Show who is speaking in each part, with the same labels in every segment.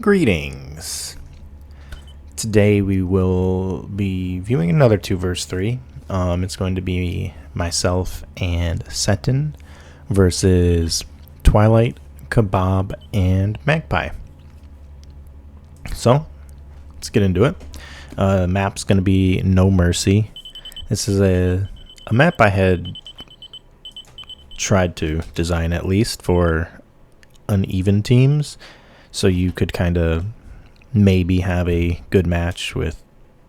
Speaker 1: Greetings. Today we will be viewing another 2 vs 3. It's going to be myself and Setin versus Twilight, Kebab, and Magpie. So, let's get into it. Map's going to be No Mercy. This is a map I had tried to design, at least for uneven teams, so you could kind of maybe have a good match with,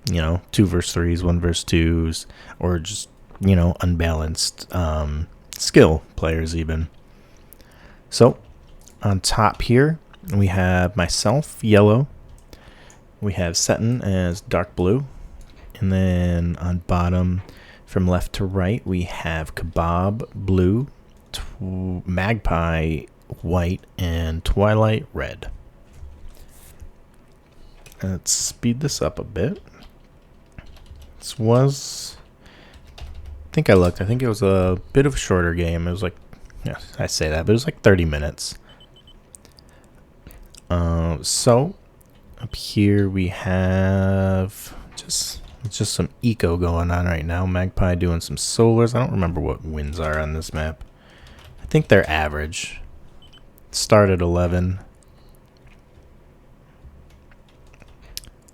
Speaker 1: 2 vs 3s, 1 vs 2s, or just, unbalanced skill players even. So, on top here, we have myself, yellow. We have Setin as dark blue. And then on bottom, from left to right, we have Kebab, blue, Magpie, white, and Twilight, red. Let's speed this up a bit. This was, I think it was a bit of a shorter game. It was like, yeah, I say that, but it was like 30 minutes. So up here we have just some eco going on right now. Magpie doing some solars. I don't remember what wins are on this map. I think they're average. Start at 11.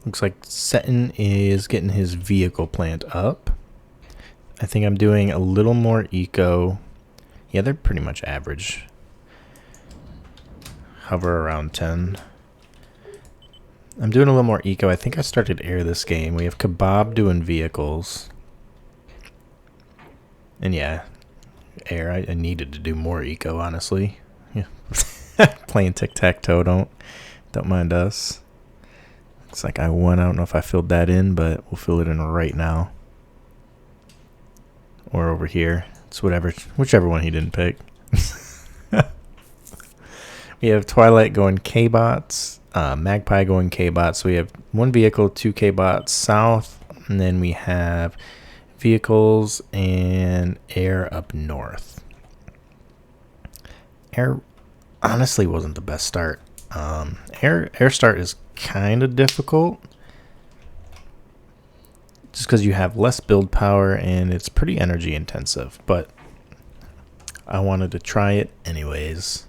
Speaker 1: Looks like Setin is getting his vehicle plant up. I think I'm doing a little more eco. Yeah, they're pretty much average. Hover around 10. I'm doing a little more eco. I think I started air this game. We have Kebab doing vehicles. And yeah, air. I needed to do more eco, honestly. Yeah. Playing tic-tac-toe, don't mind us. Looks like I won. I don't know if I filled that in, but we'll fill it in right now. Or over here. It's whichever one he didn't pick. We have Twilight going K-bots, Magpie going K-bots. So we have 1 vehicle, 2 K-bots south, and then we have vehicles and air up north. Air honestly wasn't the best start. Air start is kind of difficult just because you have less build power and it's pretty energy intensive, but I wanted to try it anyways.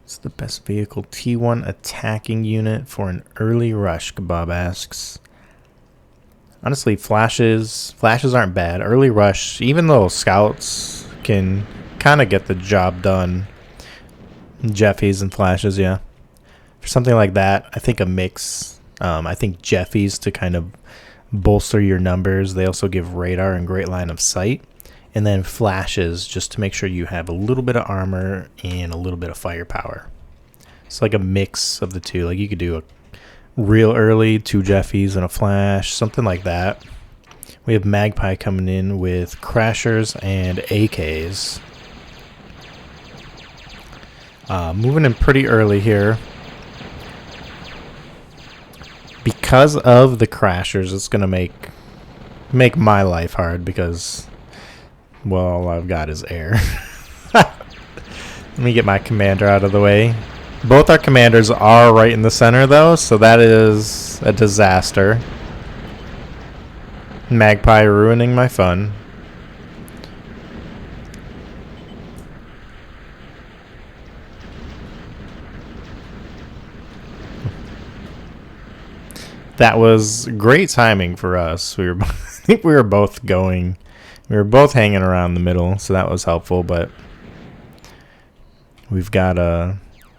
Speaker 1: It's the best vehicle. T1 attacking unit for an early rush, Kebab asks. Honestly, flashes aren't bad. Early rush, even though scouts can kind of get the job done. Jeffies and flashes, yeah. For something like that, I think a mix. I think Jeffies to kind of bolster your numbers. They also give radar and great line of sight. And then flashes just to make sure you have a little bit of armor and a little bit of firepower. It's like a mix of the two. Like you could do a real early 2 Jeffies and a flash, something like that. We have Magpie coming in with crashers and AKs. Moving in pretty early here. Because of the crashers, it's going to make my life hard because, well, all I've got is air. Let me get my commander out of the way. Both our commanders are right in the center, though, so that is a disaster. Magpie ruining my fun. That was great timing for us. I think we were both hanging around the middle, so that was helpful, but we've got a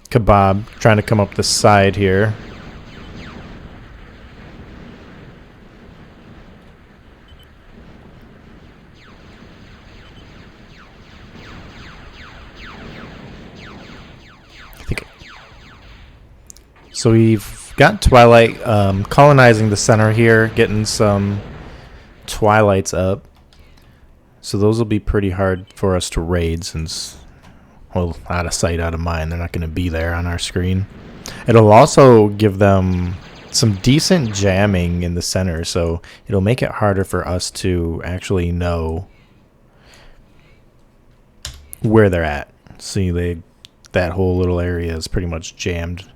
Speaker 1: Kebab trying to come up the side here. So we've got Twilight colonizing the center here, getting some Twilights up. So those will be pretty hard for us to raid since, well, out of sight, out of mind. They're not going to be there on our screen. It'll also give them some decent jamming in the center, so it'll make it harder for us to actually know where they're at. See, they that whole little area is pretty much jammed.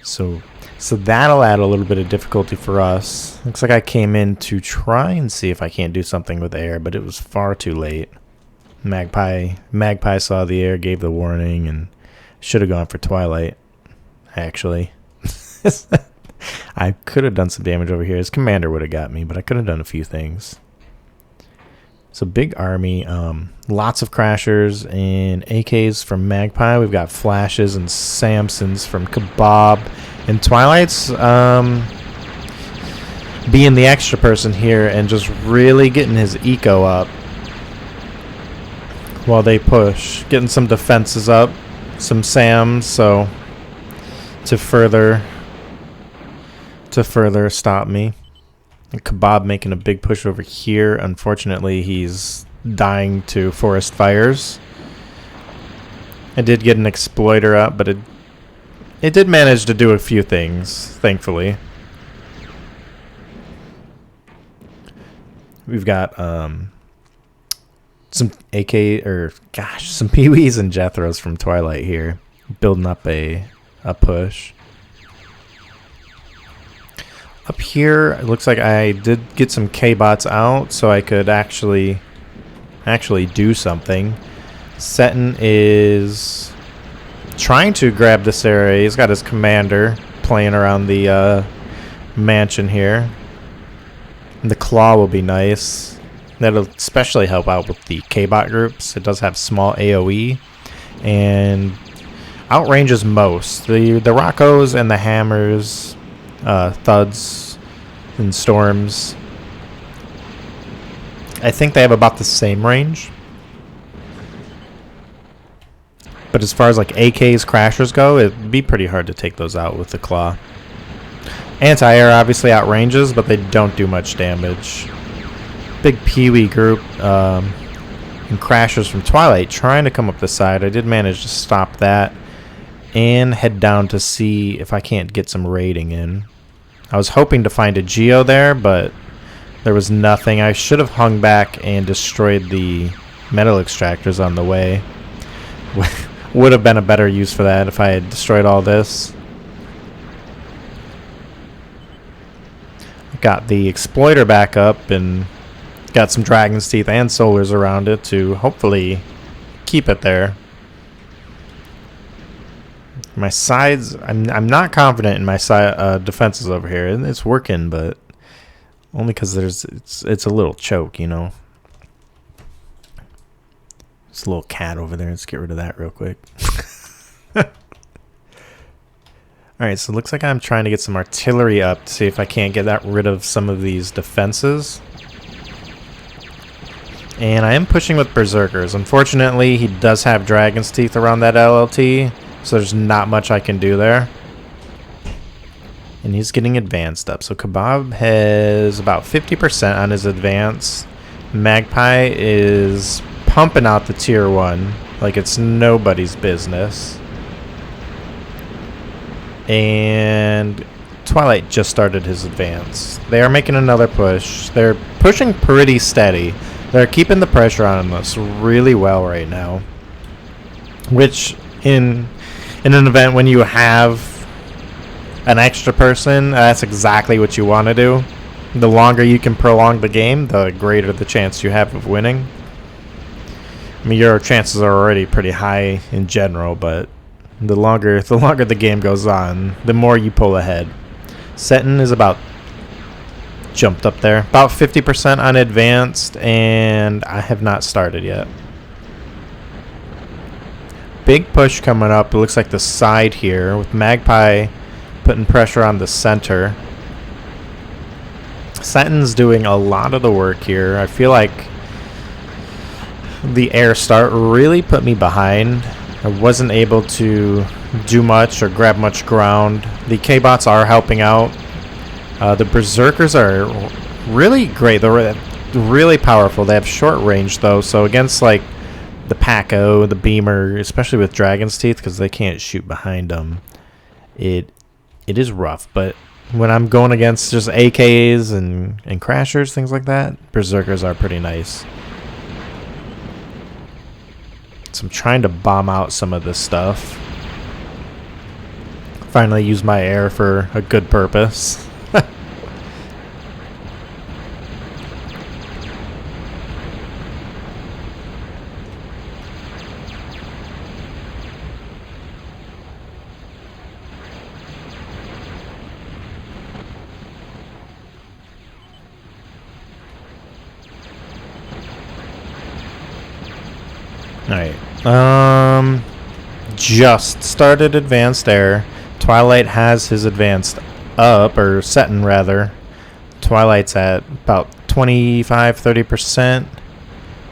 Speaker 1: So that'll add a little bit of difficulty for us. Looks like I came in to try and see if I can't do something with air, but it was far too late. Magpie saw the air, gave the warning, and should have gone for Twilight, actually. I could have done some damage over here. His commander would have got me, but I could have done a few things. So big army, lots of crashers and AKs from Magpie. We've got flashes and Samsons from Kebab. And Twilight's being the extra person here and just really getting his eco up while they push. Getting some defenses up, some Sams, so to further stop me. And Kebab making a big push over here. Unfortunately, he's dying to forest fires. I did get an exploiter up, but it did manage to do a few things, thankfully. We've got some some Pee-wees and Jethros from Twilight here, building up a push. Up here, it looks like I did get some K-bots out, so I could actually do something. Setin is trying to grab this area. He's got his commander playing around the mansion here. And the claw will be nice. That'll especially help out with the K-bot groups. It does have small AoE and outranges most. The Rockos and the Hammers, Thuds and Storms, I think they have about the same range. But as far as like AKs, Crashers go, it'd be pretty hard to take those out with the claw. Anti-air obviously outranges, but they don't do much damage. Big Pee-wee group and Crashers from Twilight trying to come up the side. I did manage to stop that and head down to see if I can't get some raiding in. I was hoping to find a Geo there, but there was nothing. I should have hung back and destroyed the metal extractors on the way. Would have been a better use for that if I had destroyed all this. Got the exploiter back up and got some Dragon's Teeth and Solars around it to hopefully keep it there. My sides, I'm not confident in my side defenses over here, and it's working, but only because it's a little choke, you know. There's a little cat over there. Let's get rid of that real quick. Alright, so it looks like I'm trying to get some artillery up to see if I can't get rid of some of these defenses. And I am pushing with Berserkers. Unfortunately, he does have Dragon's Teeth around that LLT, so there's not much I can do there. And he's getting advanced up. So Kebab has about 50% on his advance. Magpie is pumping out the tier 1 like it's nobody's business. And Twilight just started his advance. They are making another push. They're pushing pretty steady. They're keeping the pressure on us really well right now. Which, in an event when you have an extra person, that's exactly what you want to do. The longer you can prolong the game, the greater the chance you have of winning. I mean, your chances are already pretty high in general, but the longer the game goes on, the more you pull ahead. Setin is about jumped up there, about 50% on advanced, and I have not started yet. Big push coming up. It looks like the side here with Magpie putting pressure on the center. Setin's doing a lot of the work here. I feel like the air start really put me behind. I wasn't able to do much or grab much ground. The K-bots are helping out. The Berserkers are really great. They're really powerful. They have short range though, so against like the Paco, the Beamer, especially with Dragon's Teeth, because they can't shoot behind them, it is rough. But when I'm going against just AKs and Crashers, things like that, Berserkers are pretty nice. So I'm trying to bomb out some of this stuff. Finally use my air for a good purpose. Alright. Just started advanced air. Twilight has his advanced up, or Setin rather. Twilight's at about 25-30%.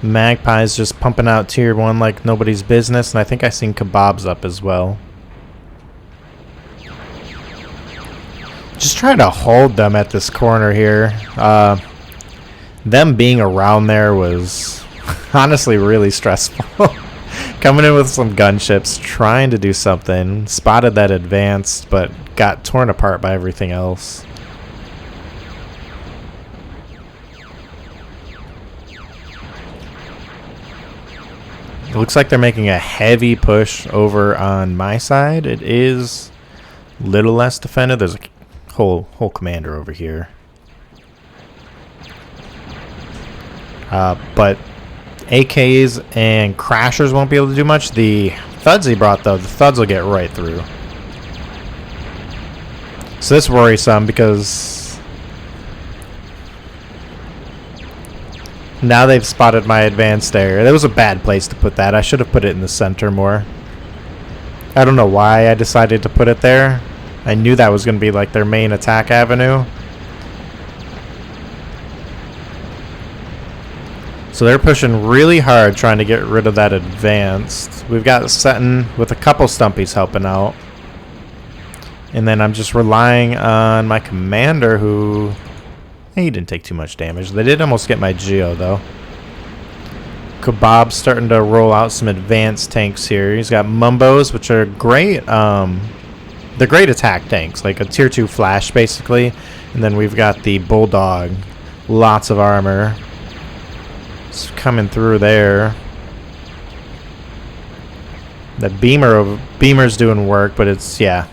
Speaker 1: Magpie's just pumping out tier 1 like nobody's business, and I think I seen Kebab's up as well. Just trying to hold them at this corner here. Them being around there was honestly really stressful. Coming in with some gunships, trying to do something. Spotted that advanced, but got torn apart by everything else. It looks like they're making a heavy push over on my side. It is a little less defended. There's a whole commander over here. But AKs and crashers won't be able to do much. The thuds he brought, though, the thuds will get right through. So that's worrisome because now they've spotted my advanced air. That was a bad place to put that. I should have put it in the center more. I don't know why I decided to put it there. I knew that was going to be like their main attack avenue. So they're pushing really hard trying to get rid of that advanced. We've got Setin with a couple stumpies helping out. And then I'm just relying on my commander who... he didn't take too much damage. They did almost get my Geo though. Kebab's starting to roll out some advanced tanks here. He's got Mumbos, which are great. They're great attack tanks, like a tier 2 flash basically. And then we've got the Bulldog. Lots of armor. Coming through there. The Beamer's doing work, but it's, yeah,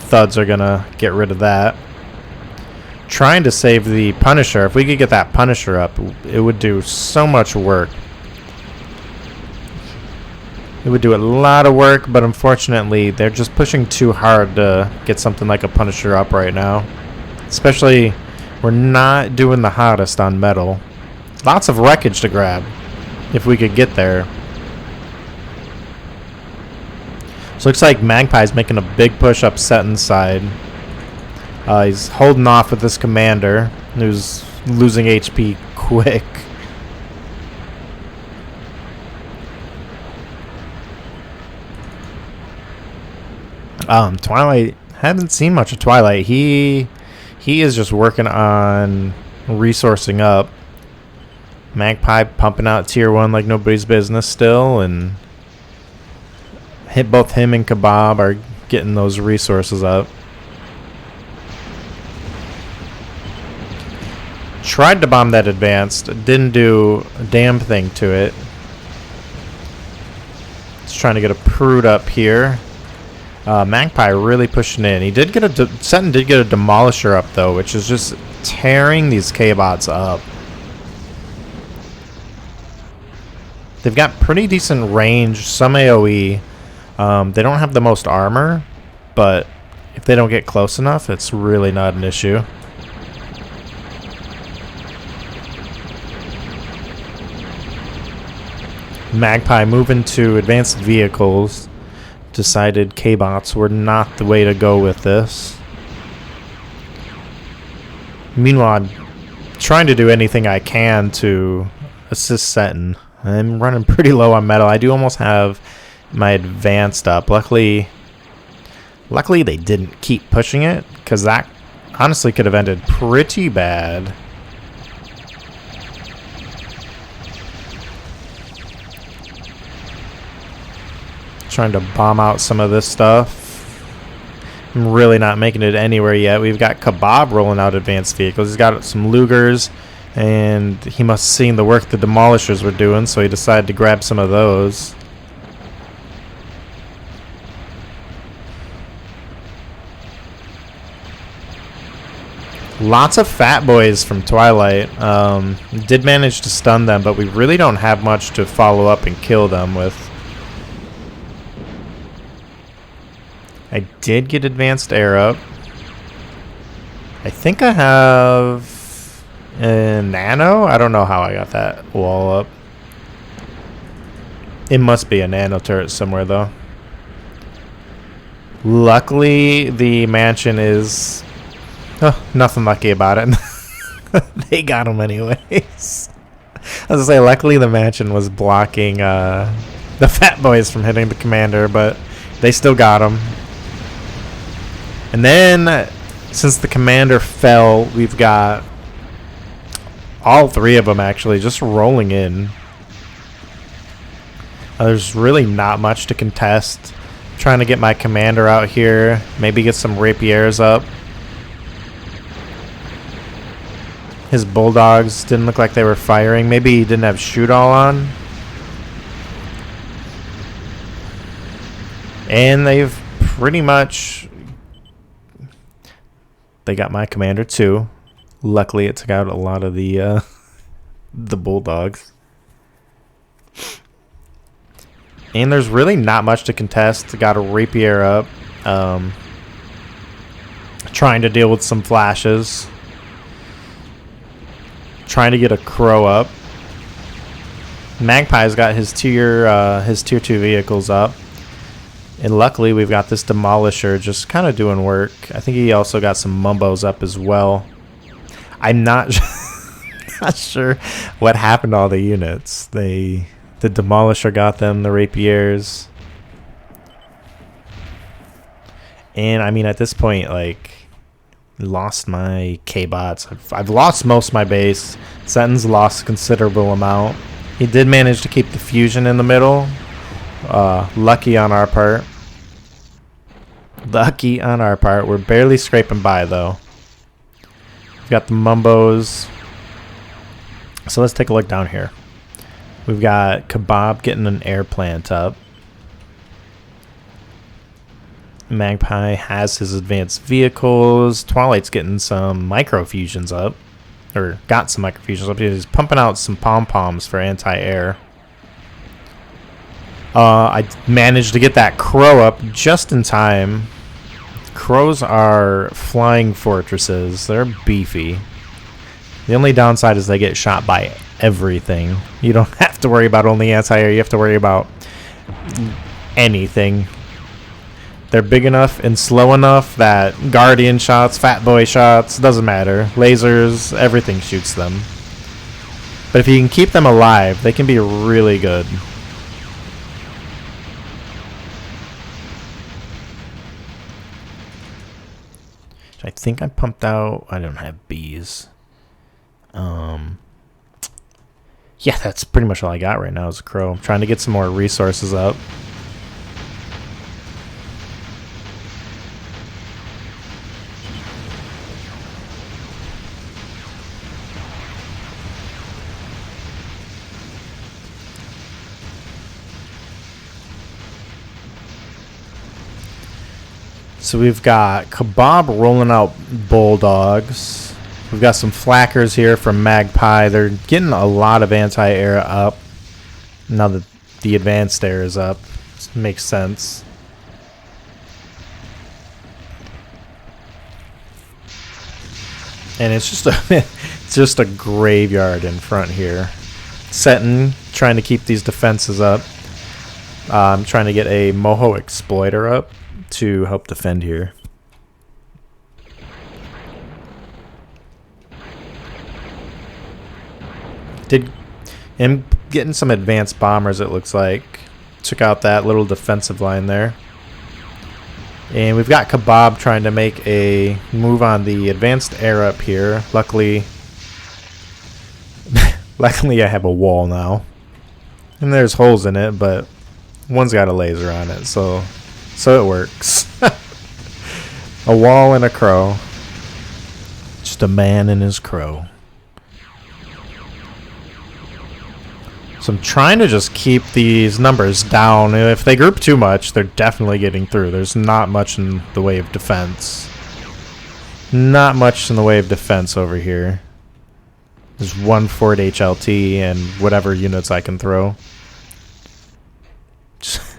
Speaker 1: thuds are gonna get rid of that. Trying to save the Punisher. If we could get that Punisher up, it would do so much work. It would do a lot of work, but unfortunately they're just pushing too hard to get something like a Punisher up right now. Especially, we're not doing the hottest on metal. Lots of wreckage to grab if we could get there. So looks like Magpie's making a big push up Setin's side. He's holding off with this commander who's losing HP quick. Twilight, haven't seen much of Twilight. He is just working on resourcing up. Magpie pumping out tier 1 like nobody's business still, and both him and Kebab are getting those resources up. Tried to bomb that advanced, didn't do a damn thing to it. Just trying to get a Prude up here. Magpie really pushing in. He did get Setin did get a Demolisher up though, which is just tearing these K-bots up. They've got pretty decent range, some AoE. They don't have the most armor, but if they don't get close enough, it's really not an issue. Magpie moving to advanced vehicles. Decided K-bots were not the way to go with this. Meanwhile, I'm trying to do anything I can to assist Setin. I'm running pretty low on metal. I do almost have my advanced up. Luckily they didn't keep pushing it, because that honestly could have ended pretty bad. Trying to bomb out some of this stuff. I'm really not making it anywhere yet. We've got Kebab rolling out advanced vehicles. He's got some Lugers. And he must have seen the work the Demolishers were doing, so he decided to grab some of those. Lots of fat boys from Twilight. Did manage to stun them, but we really don't have much to follow up and kill them with. I did get advanced air up. I think I have a nano. I don't know how I got that wall up. It must be a nano turret somewhere, though. Luckily, the mansion is... Oh, nothing lucky about it. They got him anyways. I was gonna say, luckily the mansion was blocking the fat boys from hitting the commander, but they still got him. And then, since the commander fell, we've got all three of them actually just rolling in. There's really not much to contest. Trying to get my commander out here, maybe get some rapiers up. His bulldogs didn't look like they were firing. Maybe he didn't have shoot all on. And they've pretty much... They got my commander too. Luckily it took out a lot of the bulldogs. And there's really not much to contest. Got a rapier up. Trying to deal with some flashes. Trying to get a crow up. Magpie's got his tier 2 vehicles up. And luckily we've got this demolisher just kind of doing work. I think he also got some mumbos up as well. I'm not not sure what happened to all the units. The demolisher got them, the rapiers. And I mean at this point, like, lost my K-bots. I've lost most of my base. Setin's lost a considerable amount. He did manage to keep the fusion in the middle. Lucky on our part. Lucky on our part. We're barely scraping by though. We've got the mumbos. So let's take a look down here. We've got Kebab getting an air plant up. Magpie has his advanced vehicles. Twilight's getting some microfusions up. Or got some microfusions up. He's pumping out some pom-poms for anti-air. I managed to get that crow up just in time. Crows are flying fortresses. They're beefy. The only downside is they get shot by everything. You don't have to worry about only anti-air. You have to worry about anything. They're big enough and slow enough that guardian shots, fat boy shots, doesn't matter. Lasers, everything shoots them. But if you can keep them alive, they can be really good. I think I pumped out... I don't have bees. Yeah, that's pretty much all I got right now is a crow. I'm trying to get some more resources up. So we've got Kebab rolling out bulldogs. We've got some flackers here from Magpie. They're getting a lot of anti-air up. Now that the advanced air is up. This makes sense. And it's just a graveyard in front here. Setin trying to keep these defenses up. I'm trying to get a Moho Exploiter up to help defend here. I'm getting some advanced bombers, it looks like. Took out that little defensive line there. And we've got Kebab trying to make a move on the advanced air up here. Luckily I have a wall now. And there's holes in it, but one's got a laser on it, so it works. A wall and a crow. Just a man and his crow. So I'm trying to just keep these numbers down. If they group too much, they're definitely getting through. There's not much in the way of defense. Not much in the way of defense over here. There's one Fort HLT and whatever units I can throw. Just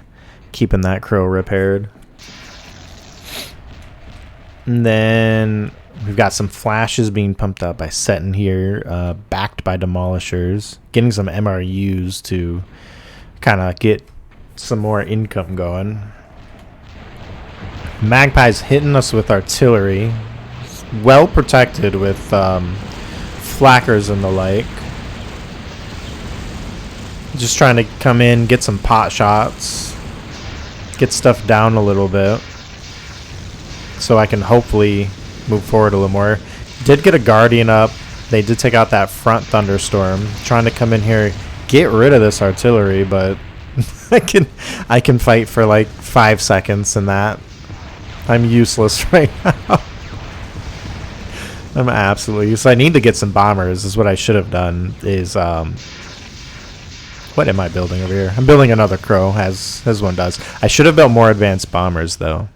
Speaker 1: keeping that crow repaired. And then we've got some flashes being pumped up by Setin here, backed by demolishers. Getting some MRUs to kind of get some more income going. Magpie's hitting us with artillery. Well protected with flackers and the like. Just trying to come in, get some pot shots, get stuff down a little bit, so I can hopefully move forward a little more. Did get a Guardian up. They did take out that front thunderstorm. Trying to come in here, get rid of this artillery, but I can fight for like 5 seconds in that. I'm useless right now. I'm absolutely useless. I need to get some bombers. Is what I should have done. Is what am I building over here? I'm building another crow, as one does. I should have built more advanced bombers though.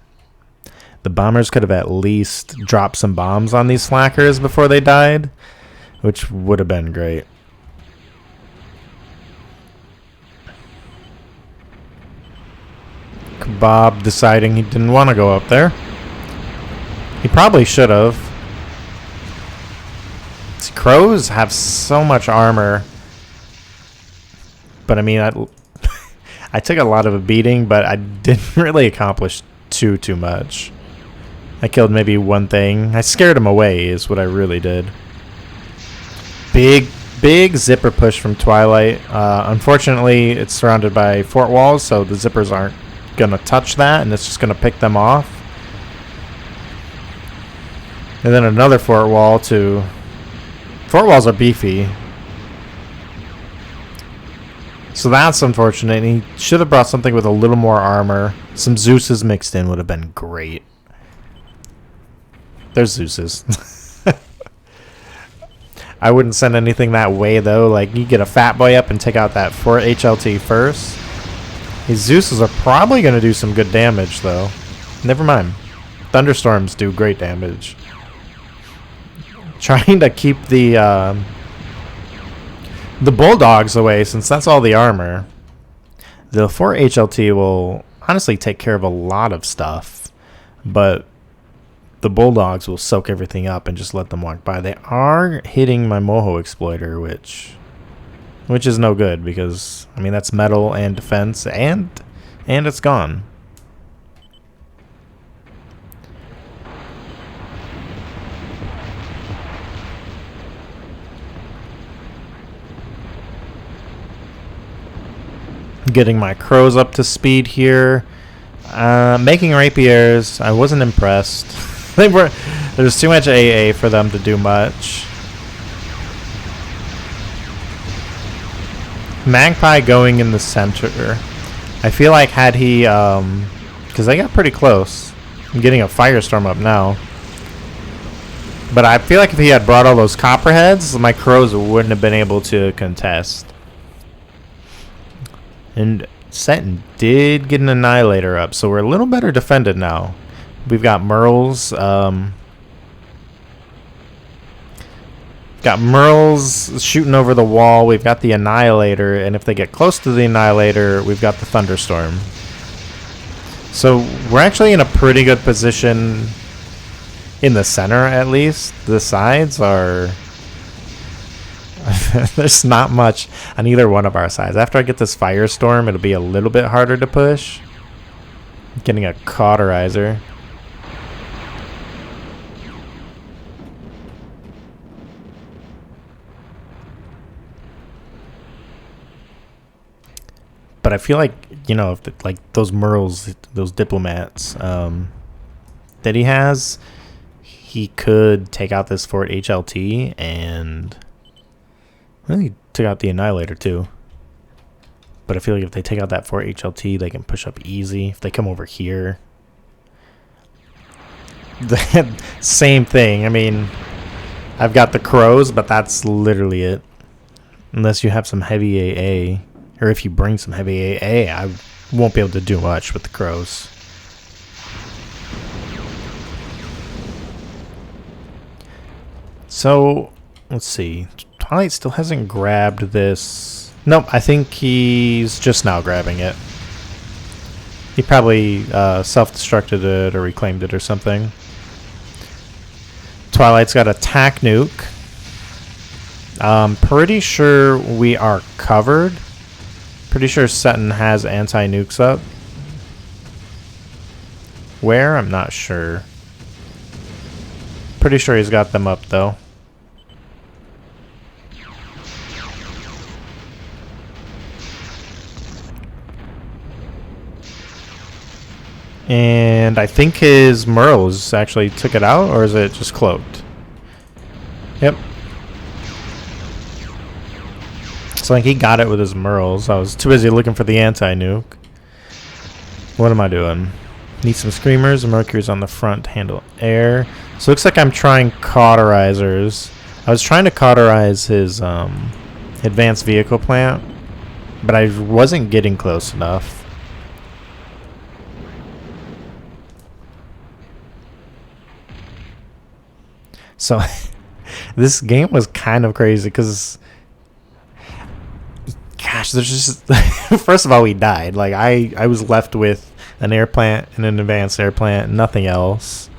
Speaker 1: The bombers could have at least dropped some bombs on these slackers before they died, which would have been great. Kebab deciding he didn't want to go up there. He probably should have. These crows have so much armor. But I mean, I took a lot of a beating, but I didn't really accomplish too much. I killed maybe one thing. I scared him away is what I really did. Big zipper push from Twilight. Unfortunately, it's surrounded by fort walls, so the zippers aren't gonna touch that, and it's just gonna pick them off. And then another fort wall too. Fort walls are beefy, so that's unfortunate. He should have brought something with a little more armor. Some Zeus's mixed in would have been great. There's Zeus's. I wouldn't send anything that way though. Like, you get a fat boy up and take out that Fort HLT first. These Zeus's are probably going to do some good damage though. Never mind. Thunderstorms do great damage. Trying to keep the bulldogs away, since that's all the armor. The Fort HLT will honestly take care of a lot of stuff, but the bulldogs will soak everything up and just let them walk by. They are hitting my Moho exploiter, which is no good, because I mean that's metal and defense, and it's gone. Getting my crows up to speed here. Making rapiers. I wasn't impressed. There's too much AA for them to do much. Magpie going in the center. I feel like had he, because they got pretty close. I'm getting a firestorm up now. But I feel like if he had brought all those copperheads, my crows wouldn't have been able to contest. And Setin did get an Annihilator up, so we're a little better defended now. We've got Merles. Got Merles shooting over the wall. We've got the Annihilator, and if they get close to the Annihilator, we've got the Thunderstorm. So we're actually in a pretty good position in the center, at least. The sides are... There's not much on either one of our sides. After I get this Firestorm, it'll be a little bit harder to push. Getting a Cauterizer. But I feel like, you know, if like those Merles, those diplomats that he has, he could take out this Fort HLT, and I think he took out the Annihilator too. But I feel like if they take out that Fort HLT, they can push up easy. If they come over here, the same thing. I mean, I've got the crows, but that's literally it. Unless you have some heavy AA. Or if you bring some heavy AA, I won't be able to do much with the crows. So, let's see. Twilight still hasn't grabbed this. Nope, I think he's just now grabbing it. He probably self-destructed it or reclaimed it or something. Twilight's got attack nuke. Pretty sure we are covered. Pretty sure Setin has anti-nukes up. Where? I'm not sure. Pretty sure he's got them up though. And I think his Merles actually took it out, or is it just cloaked? Yep. So like he got it with his Merles. I was too busy looking for the anti-nuke. What am I doing? Need some screamers. The Mercury's on the front to handle air. So it looks like I'm trying cauterizers. I was trying to cauterize his advanced vehicle plant, but I wasn't getting close enough. So this game was kind of crazy because, gosh, there's just first of all, we died. Like I was left with an air plant and an advanced air plant, nothing else.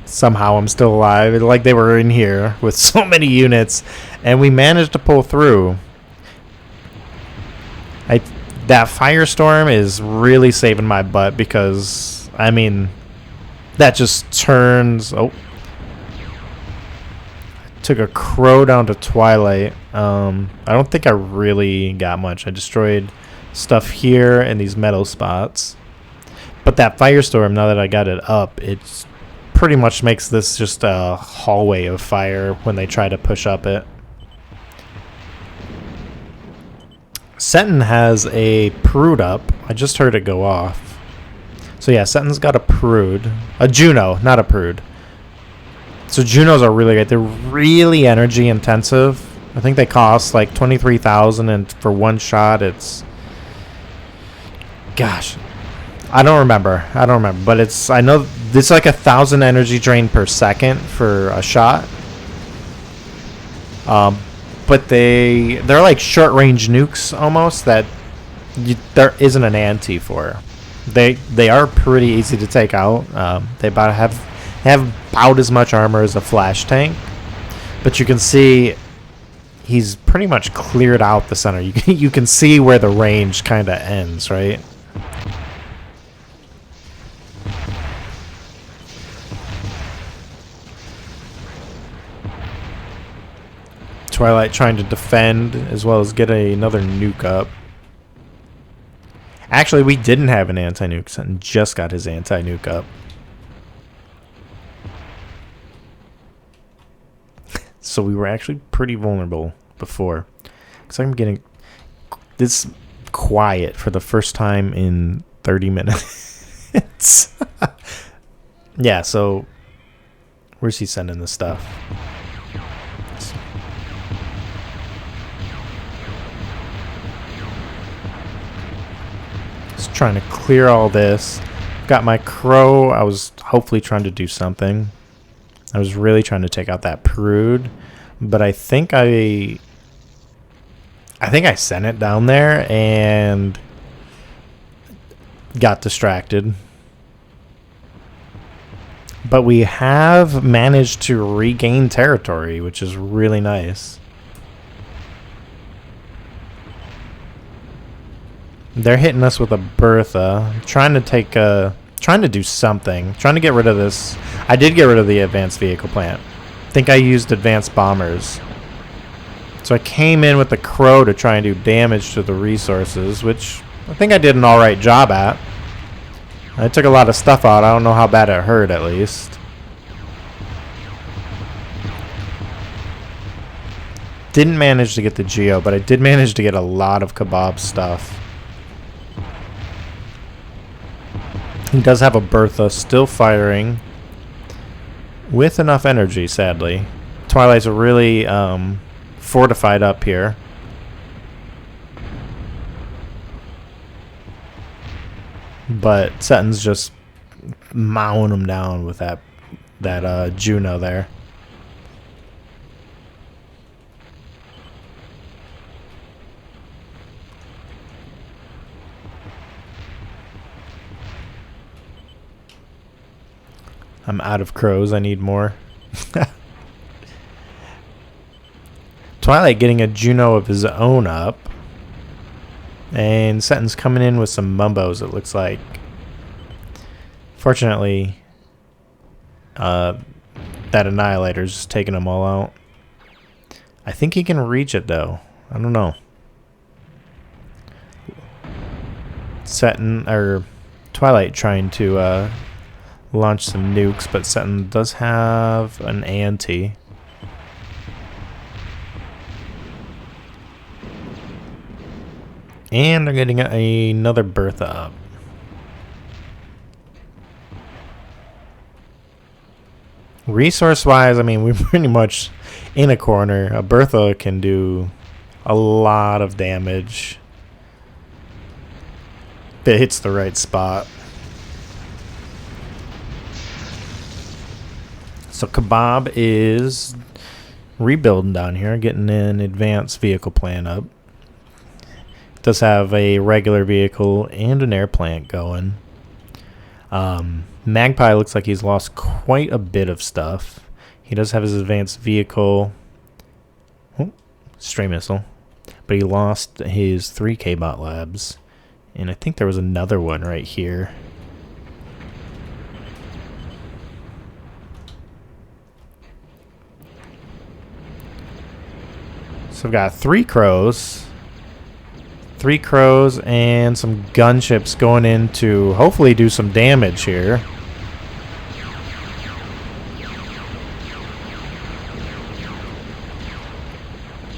Speaker 1: Somehow I'm still alive. Like they were in here with so many units, and we managed to pull through. That firestorm is really saving my butt because I mean. That just turns... Oh. Took a crow down to Twilight. I don't think I really got much. I destroyed stuff here and these metal spots. But that firestorm, now that I got it up, it pretty much makes this just a hallway of fire when they try to push up it. Setin has a Prude up. I just heard it go off. So yeah, Setin's got a Prude. A Juno, not a Prude. So Junos are really great. They're really energy intensive. I think they cost like 23,000, and for one shot it's... Gosh. I don't remember. But it's... I know it's like 1,000 energy drain per second for a shot. But they're like short range nukes almost that there isn't an anti for. They are pretty easy to take out. They have about as much armor as a flash tank, but you can see he's pretty much cleared out the center. You can see where the range kind of ends, right? Twilight trying to defend as well as get another nuke up. Actually, we didn't have an anti-nuke and just got his anti-nuke up. So we were actually pretty vulnerable before. Because I'm getting this quiet for the first time in 30 minutes. Yeah, so where's he sending this stuff? Trying to clear all this. Got my crow. I was hopefully trying to do something. I was really trying to take out that Prude, but I think I sent it down there and got distracted. But we have managed to regain territory, which is really nice. They're hitting us with a Bertha. Trying to do something. Trying to get rid of this. I did get rid of the advanced vehicle plant. I think I used advanced bombers. So I came in with the crow to try and do damage to the resources, which I think I did an alright job at. I took a lot of stuff out. I don't know how bad it hurt, at least. Didn't manage to get the Geo, but I did manage to get a lot of Kebab stuff. He does have a Bertha still firing with enough energy, sadly. Twilight's really fortified up here. But Setin's just mowing him down with that that Juno there. I'm out of crows. I need more. Twilight getting a Juno of his own up. And Setin's coming in with some mumbos, it looks like. Fortunately, that Annihilator's just taking them all out. I think he can reach it, though. I don't know. Setin, or Twilight trying to launch some nukes, but Setin does have an anti. And they're getting another Bertha up. Resource-wise, I mean, we're pretty much in a corner. A Bertha can do a lot of damage if it hits the right spot. So Kebab is rebuilding down here, getting an advanced vehicle plan up. Does have a regular vehicle and an air plant going. Magpie looks like he's lost quite a bit of stuff. He does have his advanced vehicle. Oh, stray missile. But he lost his 3 Kbot labs. And I think there was another one right here. So we've got 3 crows. 3 crows and some gunships going in to hopefully do some damage here.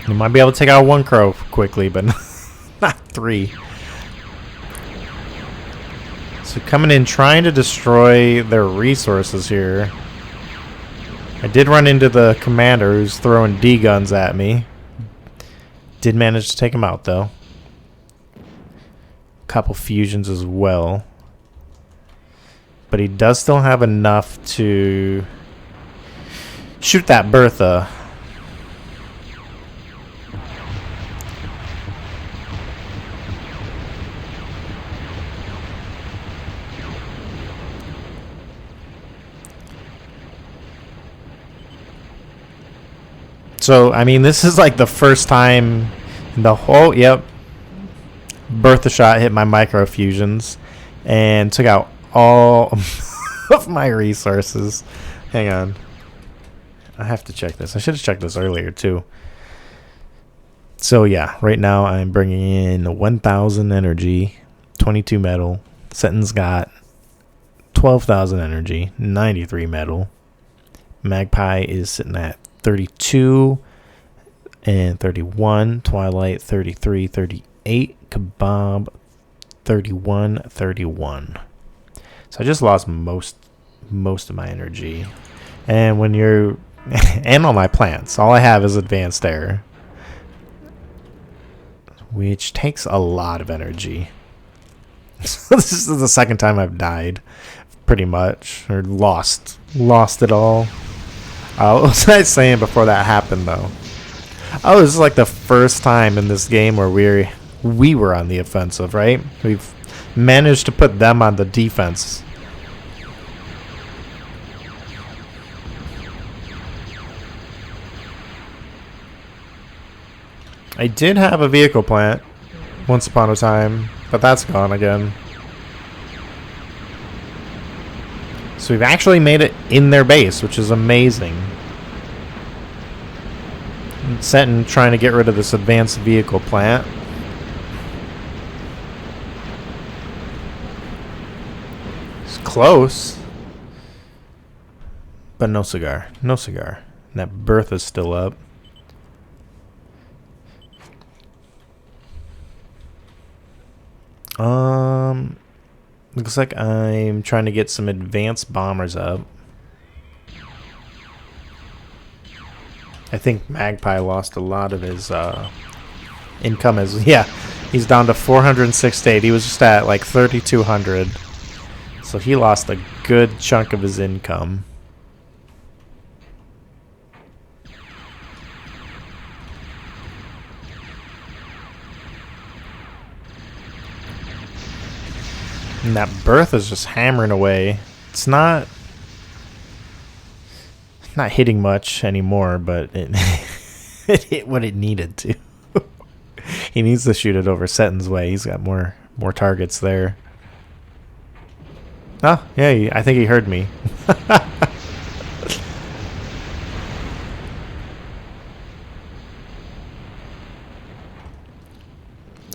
Speaker 1: You might be able to take out 1 crow quickly, but not 3. So coming in trying to destroy their resources here. I did run into the commander who's throwing D-guns at me. Did manage to take him out though. Couple fusions as well, but he does still have enough to shoot that Bertha. So I mean, this is like the first time in the whole Bertha shot hit my microfusions and took out all of my resources. Hang on. I have to check this. I should have checked this earlier too. So yeah, right now I'm bringing in 1,000 energy, 22 metal. Setin's got 12,000 energy, 93 metal. Magpie is sitting at 32 and 31. Twilight 33, 38. Kebab 31, 31. So I just lost most of my energy. And when you're and all my plants, all I have is advanced air, which takes a lot of energy. So this is the second time I've died, pretty much, or lost it all. What was I saying before that happened though? Oh, this is like the first time in this game where we were on the offensive, right? We've managed to put them on the defense. I did have a vehicle plant once upon a time, but that's gone again. So we've actually made it in their base, which is amazing. Setin trying to get rid of this advanced vehicle plant. Close, but no cigar. No cigar. And that Bertha's still up. Looks like I'm trying to get some advanced bombers up. I think Magpie lost a lot of his income as he's down to 468. He was just at like 3,200. So he lost a good chunk of his income. And that berth is just hammering away. It's not hitting much anymore, but it it hit what it needed to. He needs to shoot it over Setin's way. He's got more targets there. Oh, yeah, I think he heard me.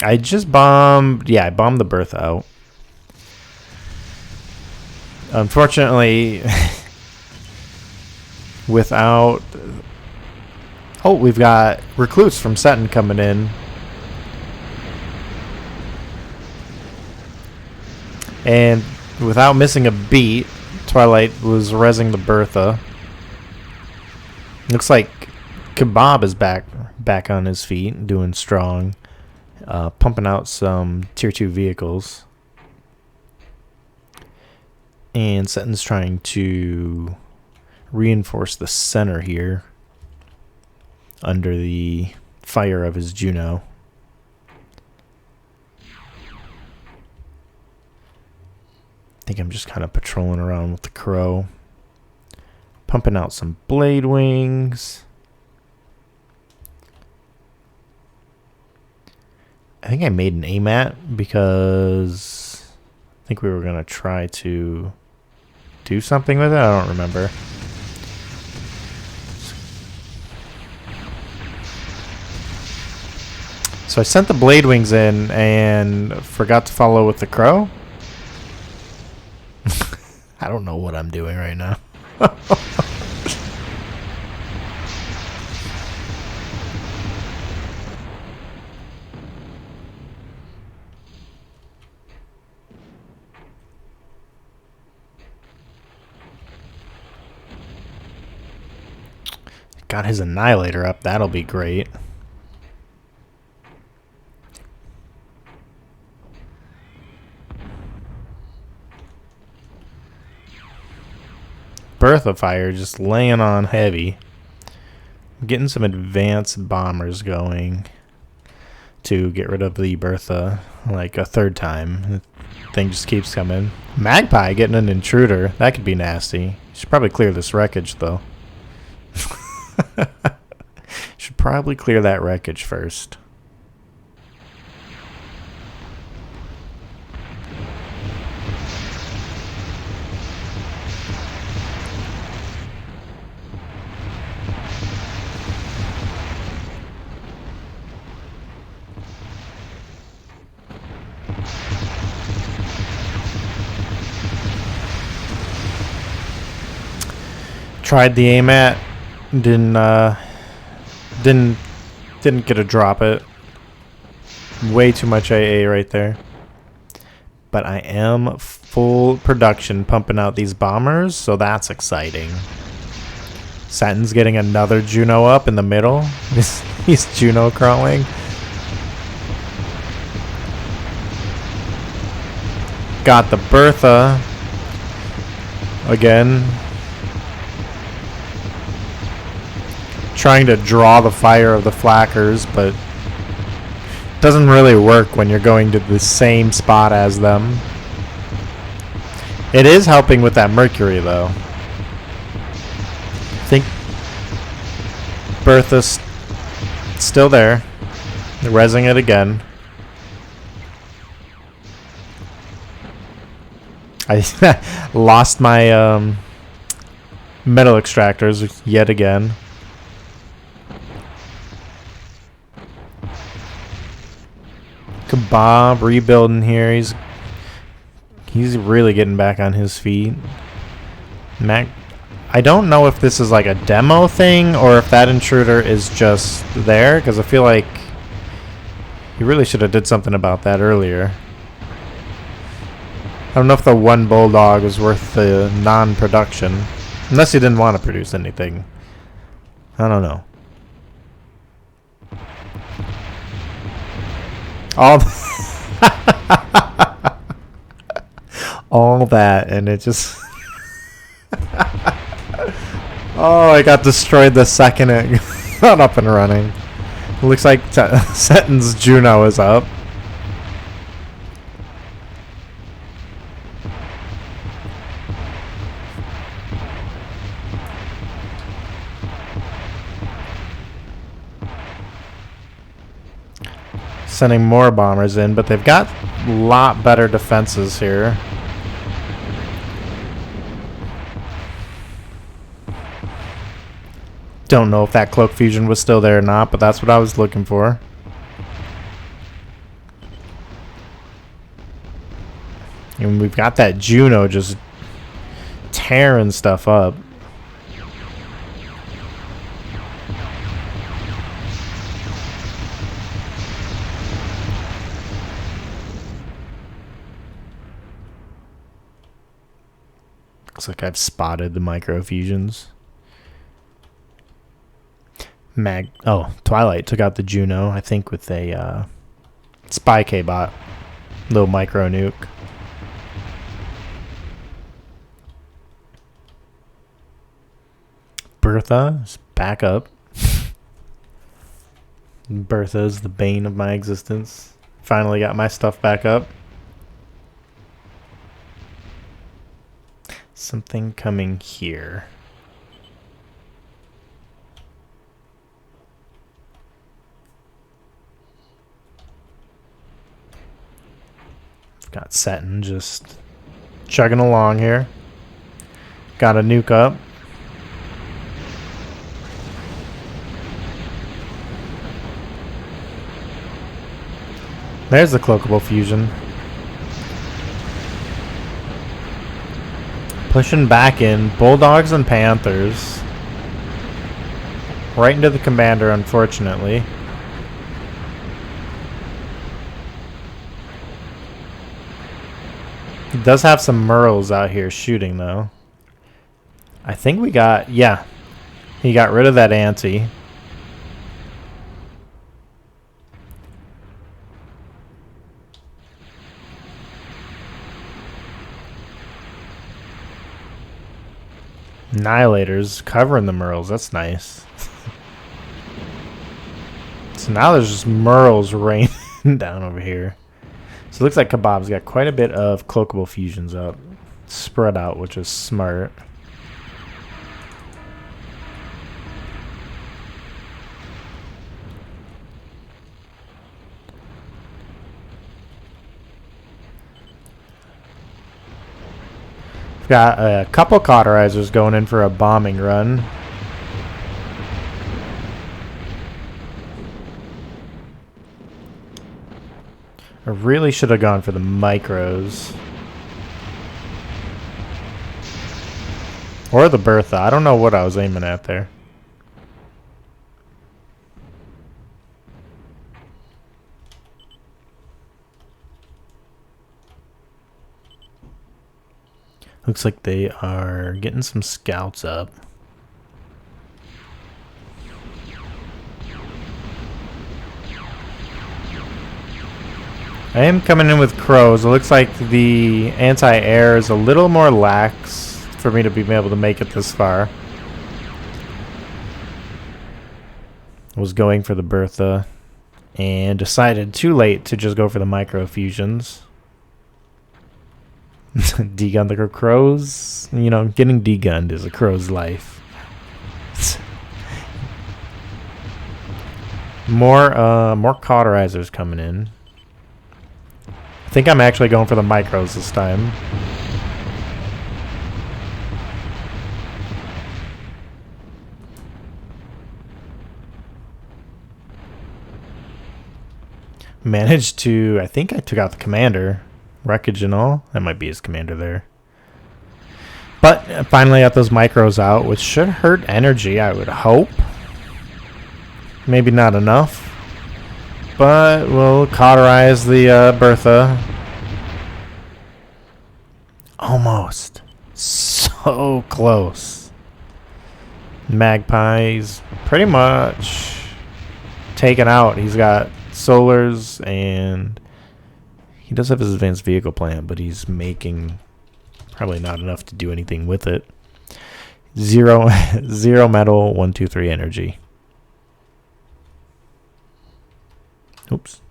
Speaker 1: I just bombed... Yeah, I bombed the berth out. Unfortunately, without... Oh, we've got recruits from Setin coming in. And without missing a beat, Twilight was rezzing the Bertha. Looks like Kebab is back on his feet, doing strong. Pumping out some tier 2 vehicles. And Setin's trying to reinforce the center here under the fire of his Juno. I think I'm just kind of patrolling around with the Crow. Pumping out some blade wings. I think I made an AMAT because I think we were going to try to do something with it. I don't remember. So I sent the blade wings in and forgot to follow with the Crow. I don't know what I'm doing right now. Got his Annihilator up. That'll be great. Bertha fire just laying on heavy. I'm getting some advanced bombers going to get rid of the Bertha like a third time. The thing just keeps coming. Magpie getting an intruder. That could be nasty. Should probably clear this wreckage though. Should probably clear that wreckage first. Tried the AMAT, didn't get to drop it. Way too much AA right there. But I am full production pumping out these bombers, so that's exciting. Setin's getting another Juno up in the middle. He's Juno crawling. Got the Bertha again. Trying to draw the fire of the flackers, but doesn't really work when you're going to the same spot as them. It is helping with that Mercury though. I think Bertha's still there. They're rezzing it again. I lost my metal extractors yet again. Kebab rebuilding here. He's really getting back on his feet. I don't know if this is like a demo thing or if that intruder is just there, because I feel like he really should have did something about that earlier. I don't know if the one Bulldog was worth the non-production, unless he didn't want to produce anything. I don't know. All that, and it just oh, I got destroyed the second it got up and running. It looks like Setin's Juno is up. sending more bombers in, but they've got a lot better defenses here. Don't know if that cloak fusion was still there or not, but that's what I was looking for. And we've got that Juno just tearing stuff up. Looks like I've spotted the micro fusions. Twilight took out the Juno, I think, with a spy Kebab, little micro nuke. Bertha's back up. Bertha's the bane of my existence. Finally got my stuff back up. Something coming here. Got Setin just chugging along here. Got a nuke up. There's the cloakable fusion. Pushing back in. Bulldogs and Panthers. Right into the commander, unfortunately. He does have some Merles out here shooting, though. I think we got... Yeah. He got rid of that anti. Annihilators covering the Merles. That's nice. So now there's just Merles raining down over here. So it looks like Kebab's got quite a bit of cloakable fusions up. Spread out, which is smart. Got a couple cauterizers going in for a bombing run. I really should have gone for the micros. Or the Bertha. I don't know what I was aiming at there. Looks like they are getting some scouts up. I am coming in with crows. It looks like the anti-air is a little more lax for me to be able to make it this far. I was going for the Bertha and decided too late to just go for the micro fusions. Degun the crows. You know, getting degunned is a crow's life. More cauterizers coming in. I think I'm actually going for the micros this time. Managed to, I think I took out the commander. Wreckage and all. That might be his commander there. But finally got those micros out, which should hurt energy, I would hope. Maybe not enough. But we'll cauterize the Bertha. Almost. So close. Magpie's pretty much taken out. He's got solars and he does have his advanced vehicle plant, but he's making probably not enough to do anything with it. Zero metal, 1, 2, 3 energy. Oops.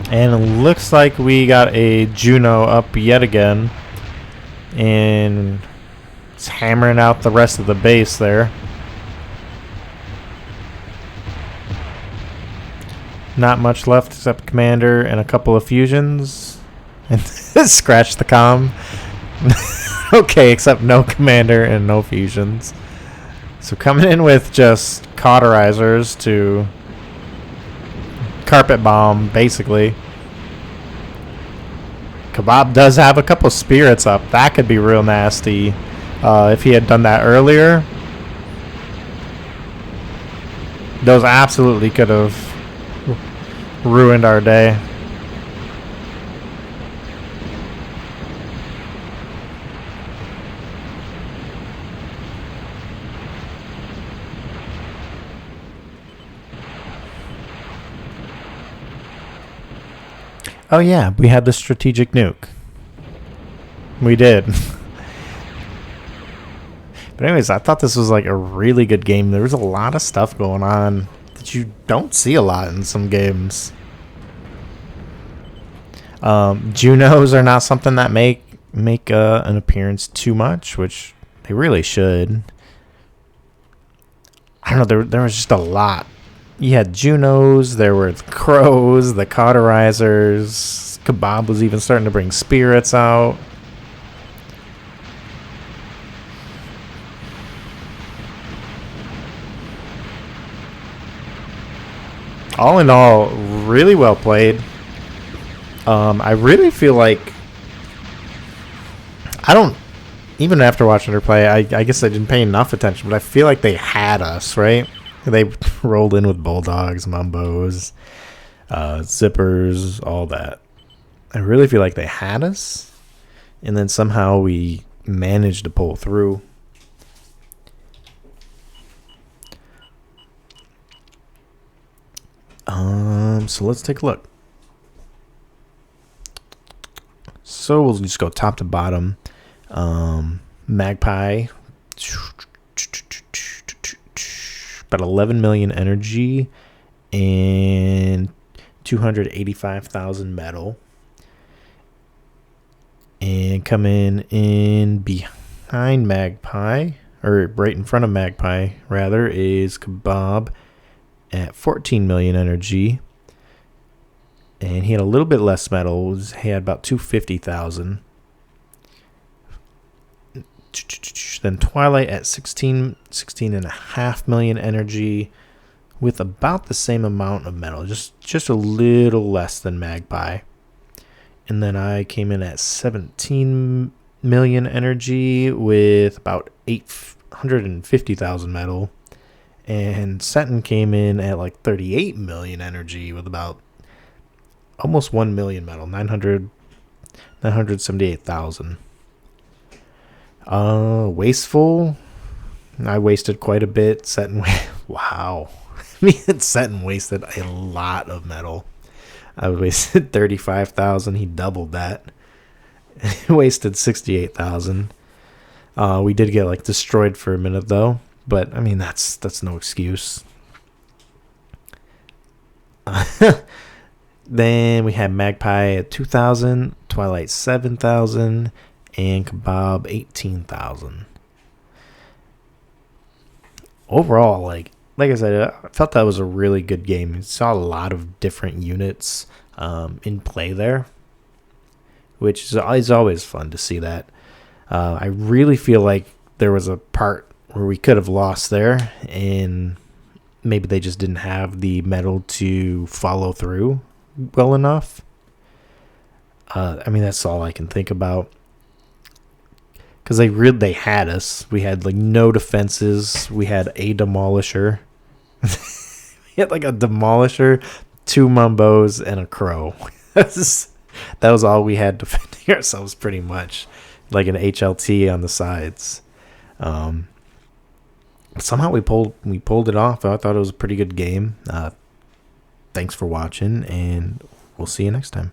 Speaker 1: And it looks like we got a Juno up yet again. And it's hammering out the rest of the base there. Not much left except Commander and a couple of fusions. And scratch the comm. Okay, except no Commander and no fusions. So coming in with just cauterizers to carpet bomb, basically. Kebab does have a couple spirits up. That could be real nasty if he had done that earlier. Those absolutely could have ruined our day. Oh yeah, we had the strategic nuke. We did. But anyways, I thought this was like a really good game. There was a lot of stuff going on that you don't see a lot in some games. Junos are not something that make an appearance too much, which they really should. I don't know, there was just a lot. You had Junos, there were the crows, the cauterizers. Kebab was even starting to bring spirits out. All in all, really well played. I really feel like even after watching her play, I guess I didn't pay enough attention, but I feel like they had us, right? They rolled in with bulldogs, mumbos, zippers, all that. I really feel like they had us, and then somehow we managed to pull through. So let's take a look. So we'll just go top to bottom. Magpie, about 11 million energy and 285,000 metal. And coming in behind Magpie, or right in front of Magpie, rather, is Kebab at 14 million energy. And he had a little bit less metal. He had about 250,000. Then Twilight at 16.5 million energy with about the same amount of metal, just a little less than Magpie. And then I came in at 17 million energy with about 850,000 metal. And Setin came in at like 38 million energy with about almost 1 million metal, 978,000. Wasteful. I wasted quite a bit. Setin, wow. Me and Setin wasted a lot of metal. I wasted 35,000. He doubled that. He wasted 68,000. We did get like destroyed for a minute though, but I mean that's no excuse. Then we had Magpie at 2,000, Twilight 7,000, and Kebab 18,000. Overall, like I said, I felt that was a really good game. I saw a lot of different units in play there, which is always fun to see that. I really feel like there was a part where we could have lost there, and maybe they just didn't have the metal to follow through well enough. I mean, that's all I can think about. Because they had us. We had like no defenses. We had a demolisher. We had like a demolisher, 2 mumbos, and a crow. That was all we had defending ourselves, pretty much. Like an HLT on the sides. Somehow we pulled it off. I thought it was a pretty good game. Thanks for watching, and we'll see you next time.